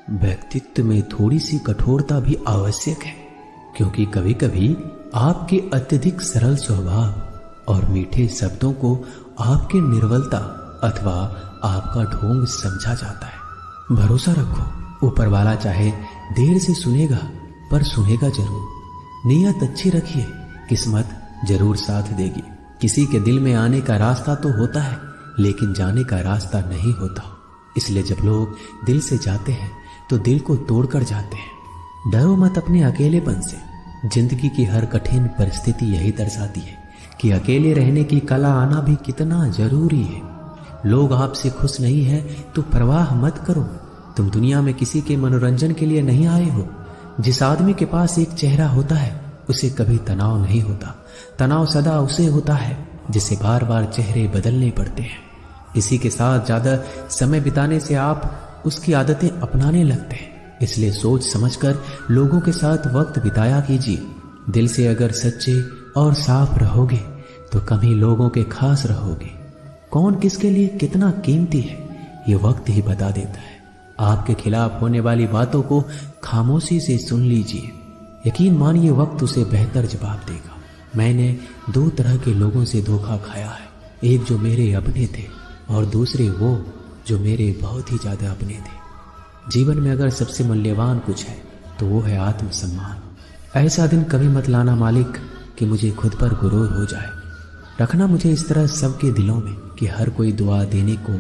व्यक्तित्व में थोड़ी सी कठोरता भी आवश्यक है, क्योंकि कभी कभी आपके अत्यधिक सरल स्वभाव और मीठे शब्दों को आपकी निर्बलता अथवा आपका ढोंग समझा जाता है। भरोसा रखो, ऊपर वाला चाहे देर से सुनेगा पर सुनेगा जरूर। नीयत अच्छी रखिए, किस्मत जरूर साथ देगी। किसी के दिल में आने का रास्ता तो होता है, लेकिन जाने का रास्ता नहीं होता। इसलिए जब लोग दिल से जाते हैं तो दिल को तोड़कर जाते हैं। डरो मत अपने अकेलेपन से। जिंदगी की हर कठिन परिस्थिति यही दर्शाती है कि अकेले रहने की कला आना भी कितना जरूरी है। लोग आपसे खुश नहीं है तो परवाह मत करो। तुम दुनिया में किसी के मनोरंजन के लिए नहीं आए हो। जिस आदमी के पास एक चेहरा होता है उसे कभी तनाव नहीं होता। तनाव सदा उसे होता है जिसे बार बार चेहरे बदलने पड़ते हैं। इसी के साथ ज्यादा समय बिताने से आप उसकी आदतें अपनाने लगते हैं। इसलिए सोच समझकर लोगों के साथ वक्त बिताया कीजिए। दिल से अगर सच्चे और साफ रहोगे तो कम ही लोगों के खास रहोगे। कौन किसके लिए कितना कीमती है ये वक्त ही बता देता है। आपके खिलाफ होने वाली बातों को खामोशी से सुन लीजिए। यकीन मानिए वक्त उसे बेहतर जवाब देगा। मैंने 2 तरह के लोगों से धोखा खाया है, एक जो मेरे अपने थे और दूसरे वो जो मेरे बहुत ही ज्यादा अपने थे। जीवन में अगर सबसे मूल्यवान कुछ है तो वो है आत्मसम्मान। ऐसा दिन कभी मत लाना मालिक कि मुझे खुद पर गुरूर हो जाए। रखना मुझे इस तरह सबके दिलों में कि हर कोई दुआ देने को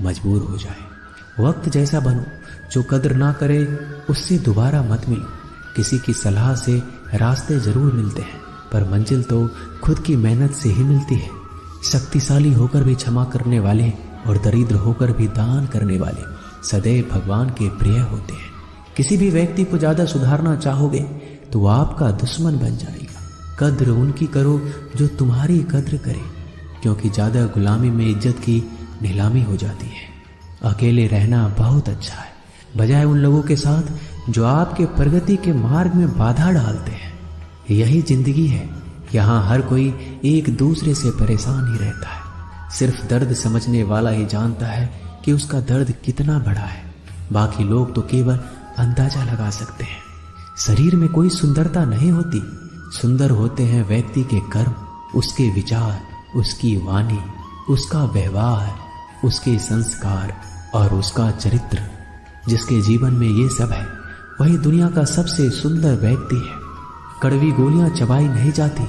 मजबूर हो जाए। वक्त जैसा बनो, जो कद्र ना करे उससे दोबारा मत मिलो। किसी की सलाह से रास्ते जरूर मिलते हैं, पर मंजिल तो खुद की मेहनत से ही मिलती है। शक्तिशाली होकर भी क्षमा करने वाले और दरिद्र होकर भी दान करने वाले सदैव भगवान के प्रिय होते हैं। किसी भी व्यक्ति को ज्यादा सुधारना चाहोगे तो वो आपका दुश्मन बन जाएगा। कद्र उनकी करो जो तुम्हारी कद्र करे, क्योंकि ज्यादा गुलामी में इज्जत की नीलामी हो जाती है। अकेले रहना बहुत अच्छा है, बजाय उन लोगों के साथ जो आपके प्रगति के मार्ग में बाधा डालते हैं। यही जिंदगी है, यहाँ हर कोई एक दूसरे से परेशान ही रहता है। सिर्फ दर्द समझने वाला ही जानता है कि उसका दर्द कितना बड़ा है। बाकी लोग तो केवल अंदाजा लगा सकते हैं। शरीर में कोई सुंदरता नहीं होती, सुंदर होते हैं व्यक्ति के कर्म, उसके विचार, उसकी वाणी, उसका व्यवहार, उसके संस्कार और उसका चरित्र। जिसके जीवन में ये सब है वही दुनिया का सबसे सुंदर व्यक्ति है। कड़वी गोलियां चबाई नहीं जाती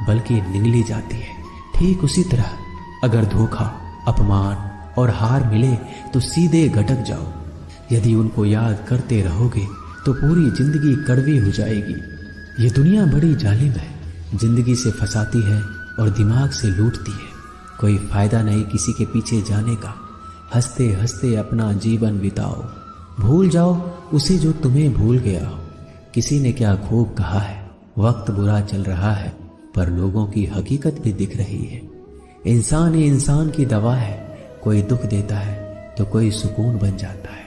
बल्कि निगली जाती है। ठीक उसी तरह अगर धोखा, अपमान और हार मिले तो सीधे गटक जाओ। यदि उनको याद करते रहोगे तो पूरी जिंदगी कड़वी हो जाएगी। ये दुनिया बड़ी जालिम है, जिंदगी से फंसाती है और दिमाग से लूटती है। कोई फायदा नहीं किसी के पीछे जाने का। हंसते हंसते अपना जीवन बिताओ, भूल जाओ उसे जो तुम्हें भूल गया हो। किसी ने क्या खूब कहा है, वक्त बुरा चल रहा है पर लोगों की हकीकत भी दिख रही है। इंसान ही इंसान की दवा है, कोई दुख देता है तो कोई सुकून बन जाता है।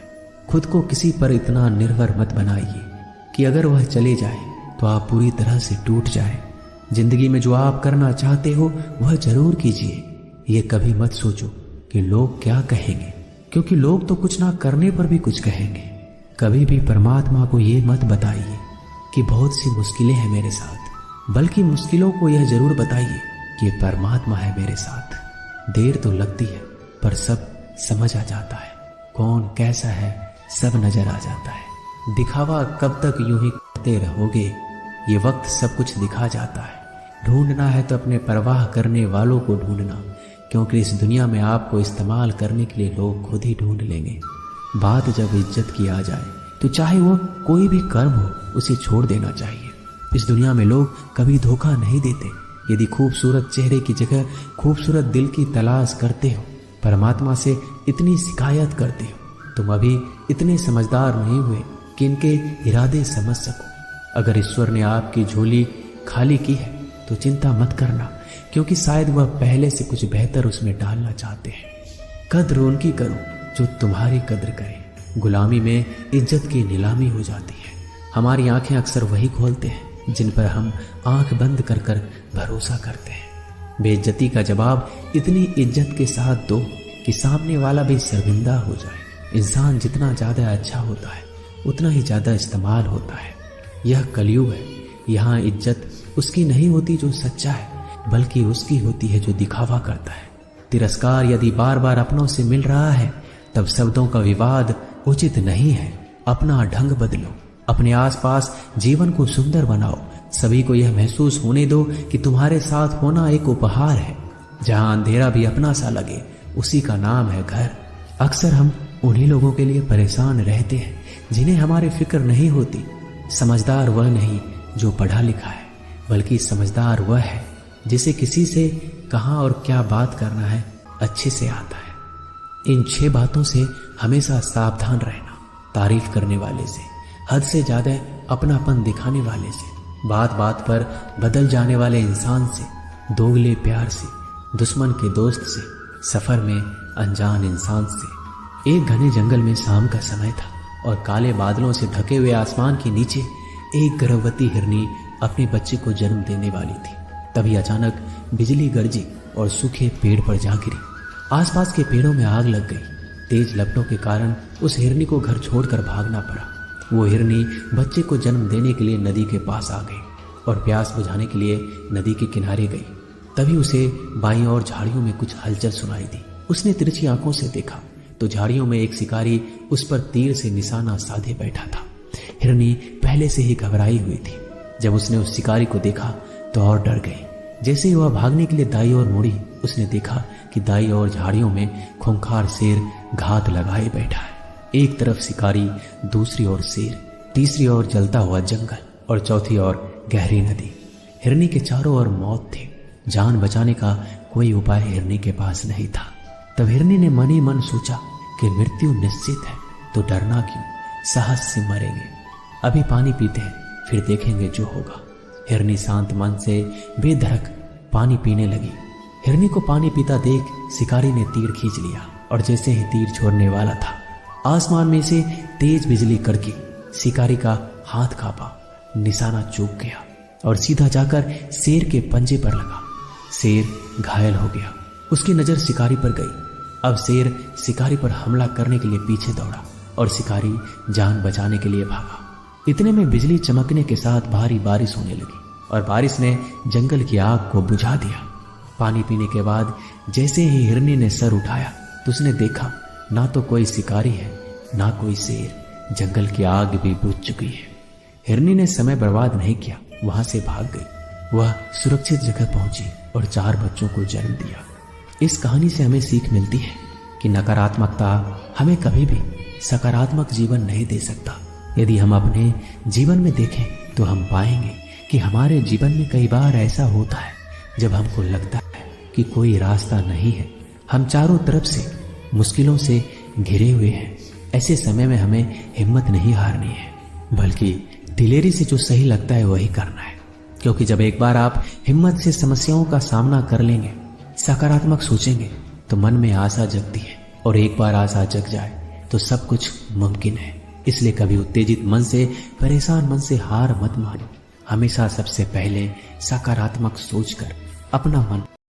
खुद को किसी पर इतना निर्भर मत बनाइए कि अगर वह चले जाए तो आप पूरी तरह से टूट जाए। जिंदगी में जो आप करना चाहते हो वह जरूर कीजिए। ये कभी मत सोचो कि लोग क्या कहेंगे, क्योंकि लोग तो कुछ ना करने पर भी कुछ कहेंगे। कभी भी परमात्मा को ये मत बताइए कि बहुत सी मुश्किलें हैं मेरे साथ, बल्कि मुश्किलों को यह जरूर बताइए कि परमात्मा है मेरे साथ। देर तो लगती है पर सब समझ आ जाता है। कौन कैसा है सब नजर आ जाता है। दिखावा कब तक यूं ही करते रहोगे, ये वक्त सब कुछ दिखा जाता है। ढूंढना है तो अपने परवाह करने वालों को ढूंढना, क्योंकि इस दुनिया में आपको इस्तेमाल करने के लिए लोग खुद ही ढूंढ लेंगे। बात जब इज्जत की आ जाए तो चाहे वो कोई भी कर्म हो उसे छोड़ देना चाहिए। इस दुनिया में लोग कभी धोखा नहीं देते। यदि खूबसूरत चेहरे की जगह खूबसूरत दिल की तलाश करते हो, परमात्मा से इतनी शिकायत करते हो, तुम अभी इतने समझदार नहीं हुए कि इनके इरादे समझ सको। अगर ईश्वर ने आपकी झोली खाली की है तो चिंता मत करना, क्योंकि शायद वह पहले से कुछ बेहतर उसमें डालना चाहते हैं। कद्र उनकी करो जो तुम्हारी कद्र करे। गुलामी में इज्जत की नीलामी हो जाती है। हमारी आंखें अक्सर वही खोलते हैं जिन पर हम आंख बंद कर कर भरोसा करते हैं। बेइज्जती का जवाब इतनी इज्जत के साथ दो कि सामने वाला भी शर्मिंदा हो जाए। इंसान जितना ज्यादा अच्छा होता है उतना ही ज्यादा इस्तेमाल होता है। यह कलयुग है। यहाँ इज्जत उसकी नहीं होती जो सच्चा है, बल्कि उसकी होती है जो दिखावा करता है। तिरस्कार यदि बार बार अपनों से मिल रहा है, तब शब्दों का विवाद उचित नहीं है। अपना ढंग बदलो, अपने आसपास जीवन को सुंदर बनाओ। सभी को यह महसूस होने दो कि तुम्हारे साथ होना एक उपहार है। जहां अंधेरा भी अपना सा लगे, उसी का नाम है घर। अक्सर हम उन्हीं लोगों के लिए परेशान रहते हैं जिन्हें हमारी फिक्र नहीं होती। समझदार वह नहीं जो पढ़ा लिखा है, बल्कि समझदार वह है जिसे किसी से कहाँ और क्या बात करना है अच्छे से आता है। इन 6 बातों से हमेशा सावधान रहना। तारीफ करने वाले से, हद से ज्यादा अपनापन दिखाने वाले से, बात बात पर बदल जाने वाले इंसान से, दोगले प्यार से, दुश्मन के दोस्त से, सफर में अनजान इंसान से। एक घने जंगल में शाम का समय था और काले बादलों से ढके हुए आसमान के नीचे एक गर्भवती हिरनी अपने बच्चे को जन्म देने वाली थी। तभी अचानक बिजली गरजी और सूखे पेड़ पर जा गिरी। आसपास के पेड़ों में आग लग गई। तेज लपटों के कारण उस हिरनी को घर छोड़कर भागना पड़ा। वो हिरनी बच्चे को जन्म देने के लिए नदी के पास आ गई और प्यास बुझाने के लिए नदी के किनारे गई। तभी उसे बाईं ओर झाड़ियों में कुछ हलचल सुनाई दी। उसने तिरछी आंखों से देखा तो झाड़ियों में एक शिकारी उस पर तीर से निशाना साधे बैठा था। हिरनी पहले से ही घबराई हुई थी। जब उसने उस शिकारी को देखा तो और डर गई। जैसे ही वह भागने के लिए दाईं ओर मुड़ी, उसने देखा कि दाईं ओर झाड़ियों में खूंखार शेर घात लगाए बैठा है। एक तरफ शिकारी, दूसरी ओर शेर, तीसरी ओर जलता हुआ जंगल और चौथी ओर गहरी नदी। हिरनी के चारों ओर मौत थी। जान बचाने का कोई उपाय हिरनी के पास नहीं था। तब हिरनी ने मन ही मन सोचा कि मृत्यु निश्चित है तो डरना क्यों, साहस से मरेंगे। अभी पानी पीते हैं, फिर देखेंगे जो होगा। हिरनी शांत मन से बेधड़क पानी पीने लगी। हिरनी को पानी पीता देख शिकारी ने तीर खींच लिया और जैसे ही तीर छोड़ने वाला था, आसमान में से तेज बिजली कड़की। शिकारी का हाथ कांपा, निशाना चूक गया और सीधा जाकर शेर के पंजे पर लगा। शेर घायल हो गया। उसकी नजर शिकारी पर गई। अब शेर शिकारी पर हमला करने के लिए पीछे दौड़ा और शिकारी जान बचाने के लिए भागा। इतने में बिजली चमकने के साथ भारी बारिश होने लगी और बारिश ने जंगल की आग को बुझा दिया। पानी पीने के बाद जैसे ही हिरनी ने सर उठाया तो उसने देखा ना तो कोई शिकारी है, ना कोई शेर। जंगल की आग भी बुझ चुकी है। हिरनी ने समय बर्बाद नहीं किया, वहां से भाग गई। वह सुरक्षित जगह पहुंची और 4 बच्चों को जन्म दिया। इस कहानी से हमें सीख मिलती है कि नकारात्मकता हमें कभी भी सकारात्मक जीवन नहीं दे सकता। यदि हम अपने जीवन में देखें तो हम पाएंगे कि हमारे जीवन में कई बार ऐसा होता है जब हमको लगता है कि कोई रास्ता नहीं है, हम चारों तरफ से मुश्किलों से घिरे हुए हैं। ऐसे समय में हमें हिम्मत नहीं हारनी है, बल्कि दिलेरी से जो सही लगता है वही करना है। क्योंकि जब एक बार आप हिम्मत से समस्याओं का सामना कर लेंगे, सकारात्मक सोचेंगे, तो मन में आशा जगती है और एक बार आशा जग जाए तो सब कुछ मुमकिन है। इसलिए कभी उत्तेजित मन से, परेशान मन से हार मत मानो। हमेशा सबसे पहले सकारात्मक सोचकर अपना मन